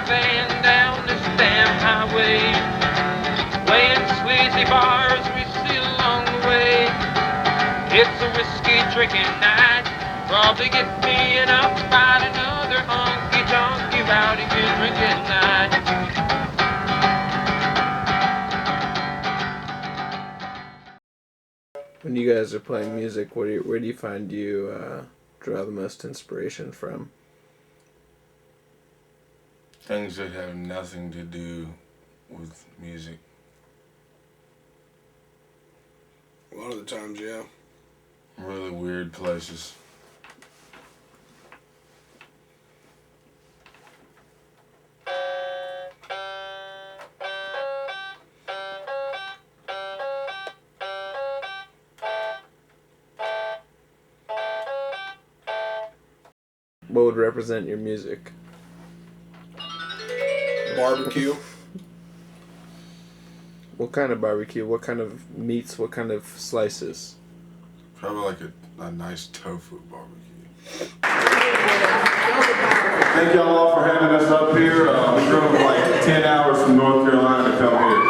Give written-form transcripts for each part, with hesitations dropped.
van down this damn highway, playing sleazy bars we see along the way. It's a whiskey drinking night, probably get me and I'll find another honky-tonky rowdy beer drinking night. When you guys are playing music, where do you find you draw the most inspiration from? Things that have nothing to do with music. A lot of the times, yeah. Really weird places. What would represent your music? Barbecue. What kind of barbecue? What kind of meats? What kind of slices? Probably like a nice tofu barbecue. Thank y'all all for having us up here. We drove like 10 hours from North Carolina to come here.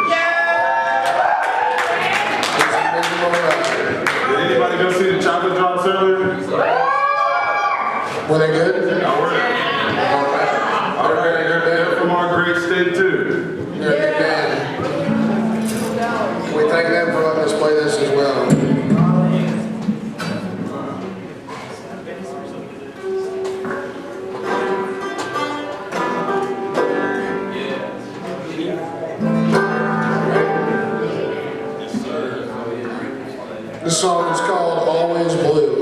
Did anybody go see the chocolate drops earlier? Were they good? All right, they're from our great state too. They're a good band. We thank them for letting us play this as well. This song is called Always Blue.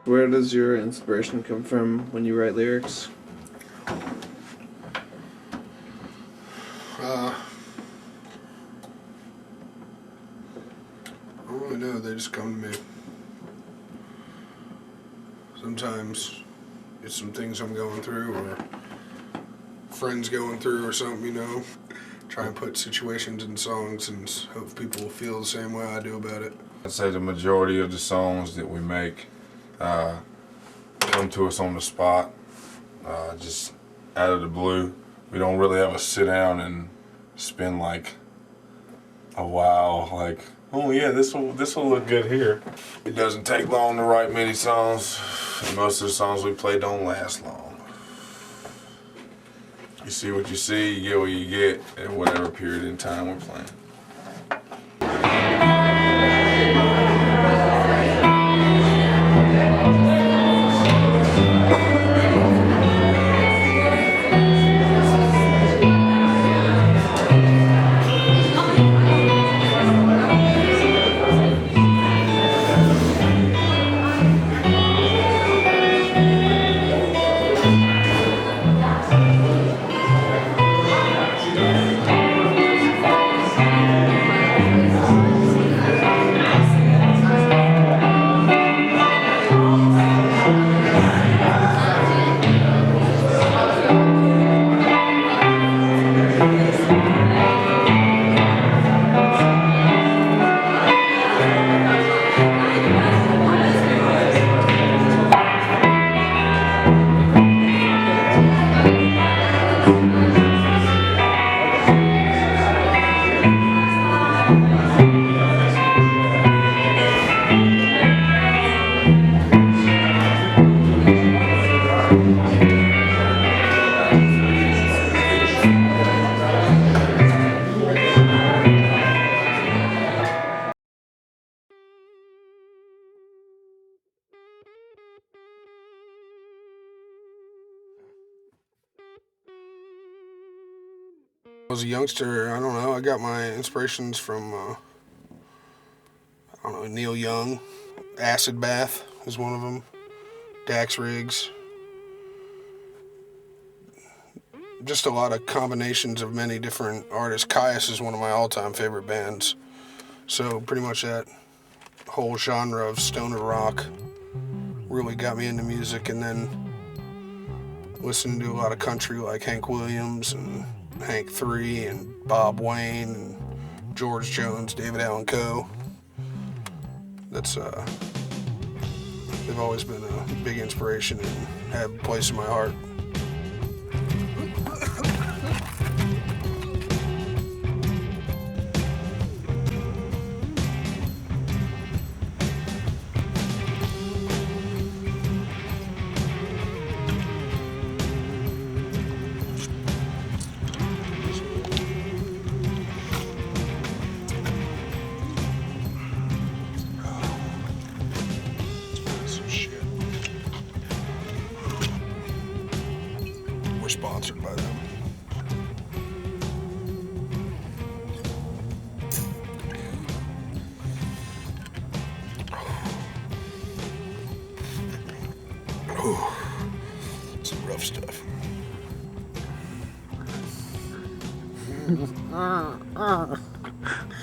Where does your inspiration come from when you write lyrics? I don't really know, they just come to me. Sometimes it's some things I'm going through or friends going through or something, you know. Try and put situations in songs and hope people will feel the same way I do about it. I'd say the majority of the songs that we make come to us on the spot, just out of the blue. We don't really ever sit down and spend like a while like, oh yeah, this will look good here. It doesn't take long to write many songs, and most of the songs we play don't last long. You see what you see, you get what you get at whatever period in time we're playing. I was a youngster, I don't know, I got my inspirations from, I don't know, Neil Young. Acid Bath is one of them. Dax Riggs. Just a lot of combinations of many different artists. Caius is one of my all-time favorite bands. So pretty much that whole genre of stoner rock really got me into music, and then listening to a lot of country like Hank Williams and Hank 3 and Bob Wayne and George Jones, David Allen Coe. That's they've always been a big inspiration and have a place in my heart. We're sponsored by them. Oh, some rough stuff.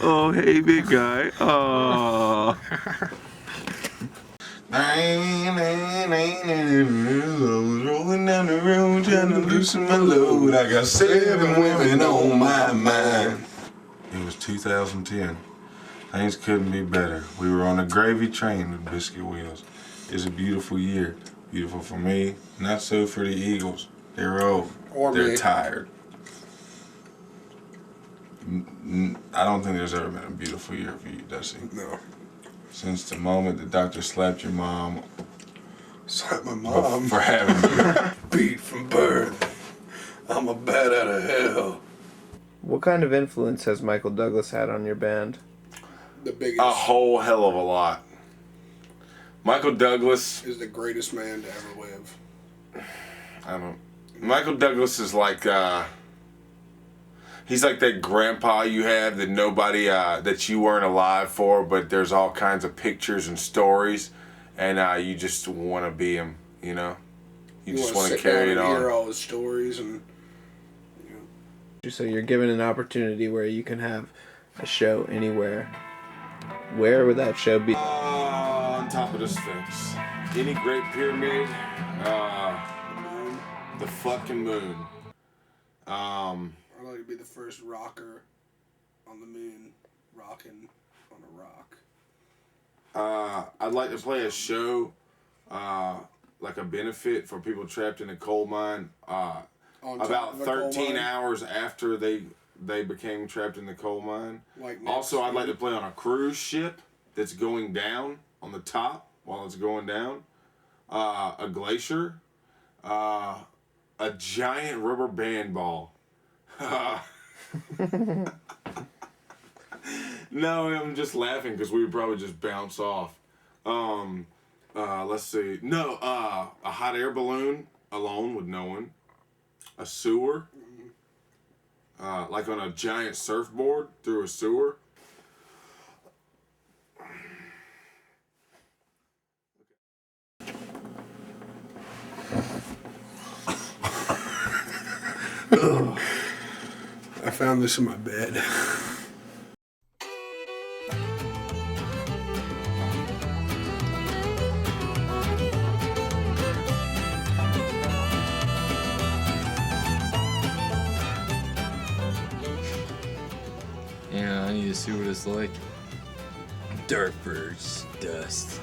Oh, hey, big guy. Oh. Rolling down the road trying to loosen my load. I got 7 women on my mind. It was 2010. Things couldn't be better. We were on a gravy train with biscuit wheels. It's a beautiful year. Beautiful for me, not so for the Eagles. They're old. They're tired. I don't think there's ever been a beautiful year for you, Dusty. No. Since the moment the doctor slapped your mom. Slap my mom. For having you. Beat from birth. I'm a bat out of hell. What kind of influence has Michael Douglas had on your band? The biggest. A whole hell of a lot. Michael Douglas Is the greatest man to ever live. Michael Douglas is like, he's like that grandpa you have that nobody, that you weren't alive for, but there's all kinds of pictures and stories, and you just want to be him, you know? You just want to carry it on. Hear all his stories and. So you're given an opportunity where you can have a show anywhere. Where would that show be? On top of the Sphinx. Any Great Pyramid, the fucking moon. I'd like to be the first rocker on the moon, rocking on a rock. I'd like to play a show, like a benefit for people trapped in a coal mine, about 13 hours after they became trapped in the coal mine. Also, I'd like to play on a cruise ship that's going down on the top while it's going down, a glacier, a giant rubber band ball. No, I'm just laughing because we would probably just bounce off. Let's see. No, a hot air balloon alone with no one. A sewer. Like on a giant surfboard through a sewer. I found this in my bed. Yeah, I need to see what it's like. Dirt versus dust.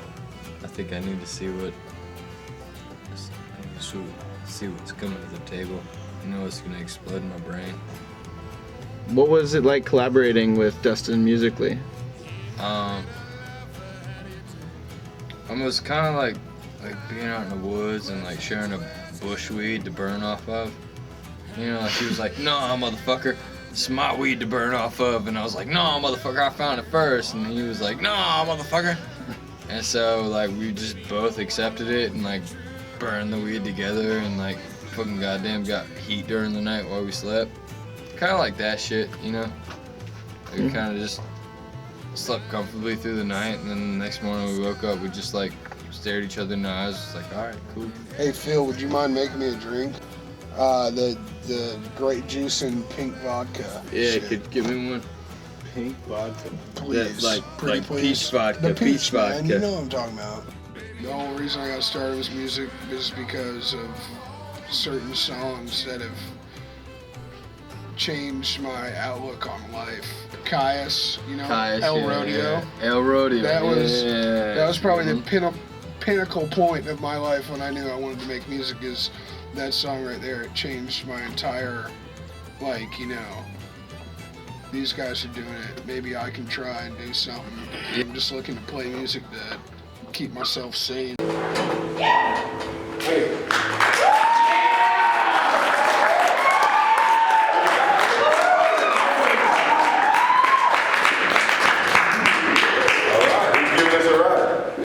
I think I need to see what's coming to the table. You know what's gonna explode in my brain. What was it like collaborating with Dustin musically? Almost kind of like being out in the woods and like sharing a bush weed to burn off of. You know, like he was like, "Nah, motherfucker, it's my weed to burn off of," and I was like, "Nah, motherfucker, I found it first," and he was like, "Nah, motherfucker," and so like we just both accepted it and like burned the weed together and like fucking goddamn got heat during the night while we slept. Kind of like that shit, you know? We kind of just slept comfortably through the night, and then the next morning we woke up, we just like stared at each other in the eyes, just like, all right, cool. Hey Phil, would you mind making me a drink? The grape juice and pink vodka. Yeah, shit. could give me one. Pink vodka. Please. Like please. peach vodka. The peach vodka. man, you know what I'm talking about. The whole reason I got started with music is because of certain songs that have changed my outlook on life. Caius, you know, Caius, El yeah, Rodeo. yeah. El Rodeo. That was yeah. that was probably the pinnacle point of my life when I knew I wanted to make music. Is that song right there? It changed my entire, like, you know, these guys are doing it. Maybe I can try and do something. I'm just looking to play music to keep myself sane.